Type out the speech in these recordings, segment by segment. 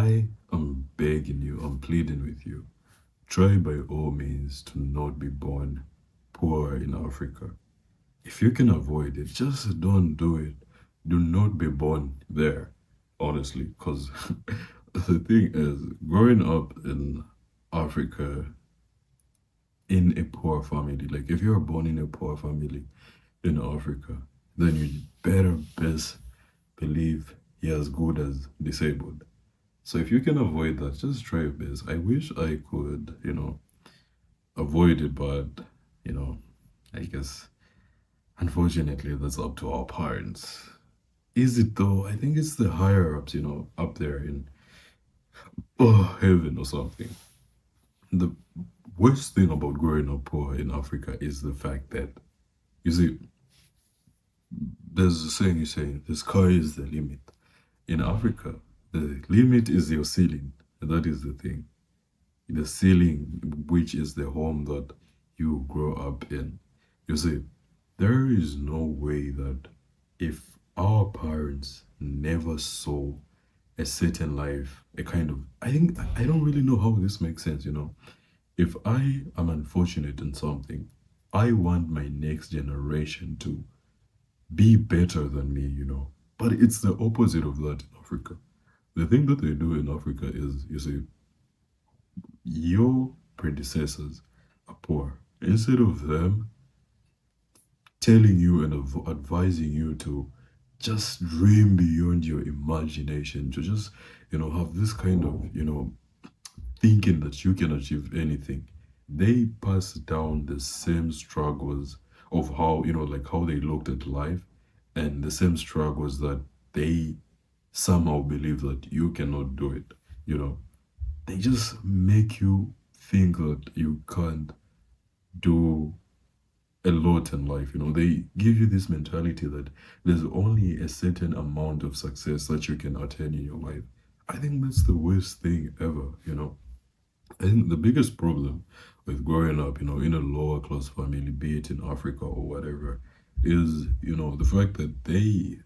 I am begging you, I'm pleading with you. Try by all means to not be born poor in Africa. If you can avoid it, just don't do it. Do not be born there, honestly, because the thing is, growing up in Africa in a poor family, like if you're born in a poor family in Africa, then you better best believe you're as good as disabled. So if you can avoid that, just try your best. I wish I could, avoid it, but I guess unfortunately that's up to our parents. Is it though? I think it's the higher ups, up there in heaven or something. The worst thing about growing up poor in Africa is the fact that you see, there's a saying you say the sky is the limit. In Africa, the limit is your ceiling. And that is the thing. The ceiling, which is the home that you grow up in. You see, there is no way that if our parents never saw a certain life, a kind of, I don't really know how this makes sense. If I am unfortunate in something, I want my next generation to be better than me. But it's the opposite of that in Africa. The thing that they do in Africa is, you see, your predecessors are poor. Instead of them telling you and advising you to just dream beyond your imagination, to just, have this kind of, thinking that you can achieve anything, they pass down the same struggles of how, like how they looked at life and the same struggles that they somehow believe that you cannot do it. You know, they just make you think that you can't do a lot in life. They give you this mentality that there's only a certain amount of success that you can attain in your life. I think that's the worst thing ever. I think the biggest problem with growing up, in a lower class family, be it in Africa or whatever, is, the fact that they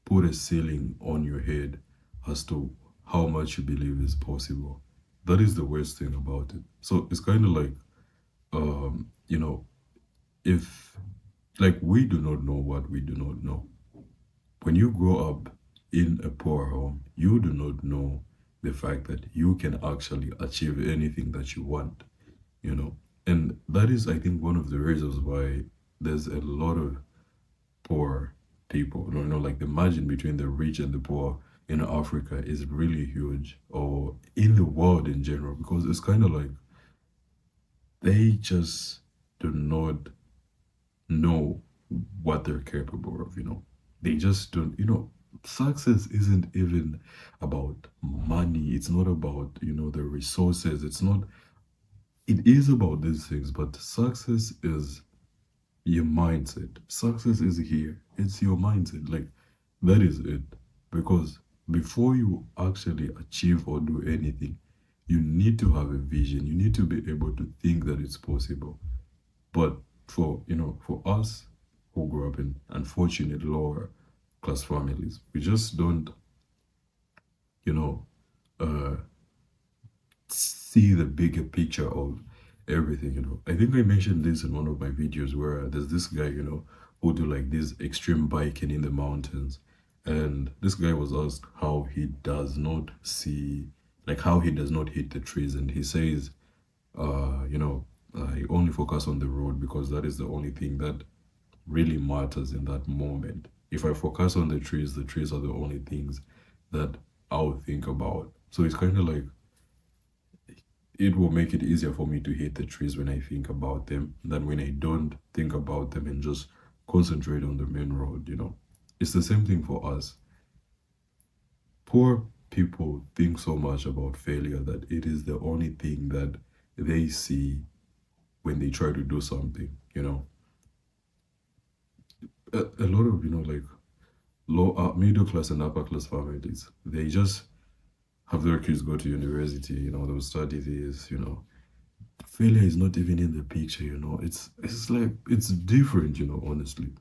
put a ceiling on your head as to how much you believe is possible. That is the worst thing about it. So it's kind of like, um, you know, if like we do not know what we do not know. When you grow up in a poor home, you do not know the fact that you can actually achieve anything that you want, you know. And that is, I think, one of the reasons why there's a lot of poor people. Like the margin between the rich and the poor in Africa is really huge, or in the world in general, because it's kind of like they just do not know what they're capable of. They just don't, success isn't even about money. It's not about, the resources. It is about these things, but success is your mindset. Success is here. It's your mindset. Like, that is it. Because before you actually achieve or do anything, you need to have a vision. You need to be able to think that it's possible. But for us who grew up in unfortunate lower class families, we just don't, you know, uh, see the bigger picture of everything. I think I mentioned this in one of my videos where there's this guy, who do like this extreme biking in the mountains. And this guy was asked how he does not see, like how he does not hit the trees. And he says, I only focus on the road because that is the only thing that really matters in that moment. If I focus on the trees are the only things that I'll think about. So it's kind of like it will make it easier for me to hit the trees when I think about them than when I don't think about them and just concentrate on the main road. It's the same thing for us. Poor people think so much about failure that it is the only thing that they see when they try to do something. A lot of, like low, middle class and upper class families, they just have their kids go to university, they'll study this. Failure is not even in the picture. It's like it's different, honestly.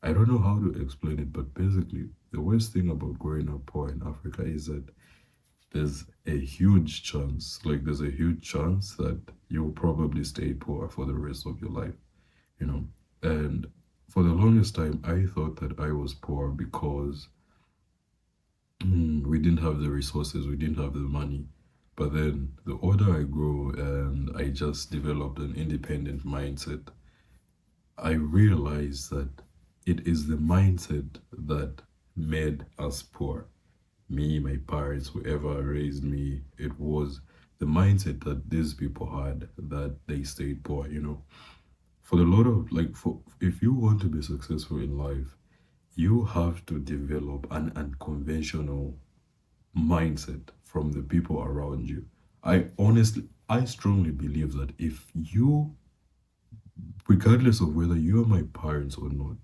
I don't know how to explain it, but basically the worst thing about growing up poor in Africa is that there's a huge chance, like there's a huge chance that you'll probably stay poor for the rest of your life, you know. And for the longest time, I thought that I was poor because we didn't have the resources, we didn't have the money. But then the older I grew and I just developed an independent mindset, I realized that it is the mindset that made us poor. Me, my parents, whoever raised me, it was the mindset that these people had that they stayed poor, you know. For a lot of like for if you want to be successful in life, you have to develop an unconventional mindset from the people around you. I strongly believe that if you, regardless of whether you are my parents or not,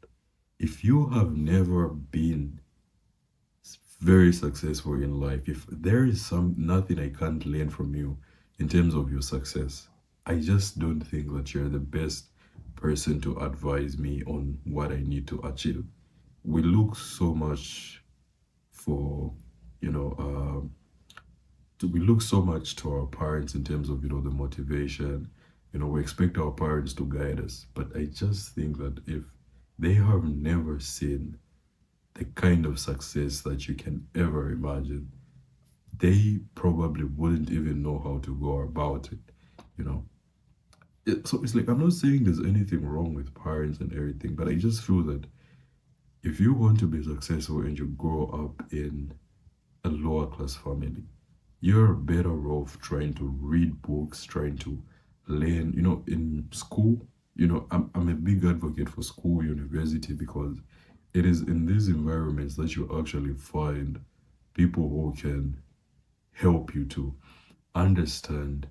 if you have never been very successful in life, if there is some nothing I can't learn from you in terms of your success, I just don't think that you're the best person to advise me on what I need to achieve. We look so much for, you know, we look so much to our parents in terms of, the motivation. We expect our parents to guide us. But I just think that if they have never seen the kind of success that you can ever imagine, they probably wouldn't even know how to go about it, you know. So it's like, I'm not saying there's anything wrong with parents and everything, but I just feel that if you want to be successful and you grow up in a lower class family, you're better off trying to read books, trying to learn, in school. I'm a big advocate for school, university, because it is in these environments that you actually find people who can help you to understand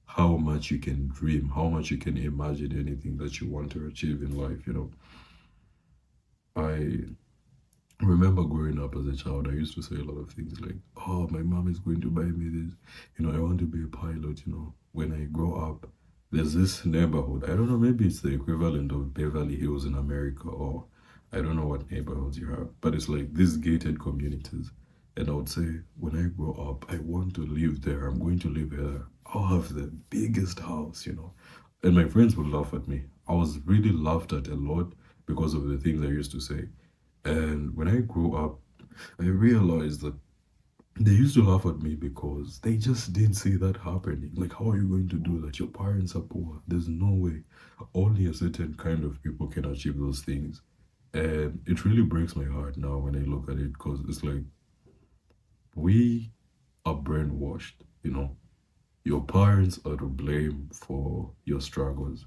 how much you can dream, how much you can imagine anything that you want to achieve in life. I remember growing up as a child, I used to say a lot of things like, oh, my mom is going to buy me this. I want to be a pilot. When I grow up, there's this neighborhood. I don't know, maybe it's the equivalent of Beverly Hills in America, or I don't know what neighborhoods you have, but it's like these gated communities. And I would say, when I grow up, I want to live there. I'm going to live here. I'll have the biggest house. And my friends would laugh at me. I was really laughed at a lot because of the things I used to say. And when I grew up, I realized that they used to laugh at me because they just didn't see that happening. Like, how are you going to do that? Your parents are poor. There's no way. Only a certain kind of people can achieve those things. And it really breaks my heart now when I look at it, because it's like we are brainwashed. Your parents are to blame for your struggles.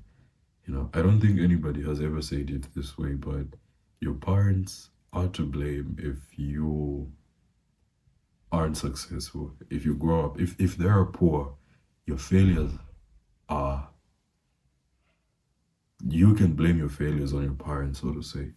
I don't think anybody has ever said it this way, but your parents are to blame if you aren't successful. If you grow up, if they are poor, your failures are, you can blame your failures on your parents, so to say.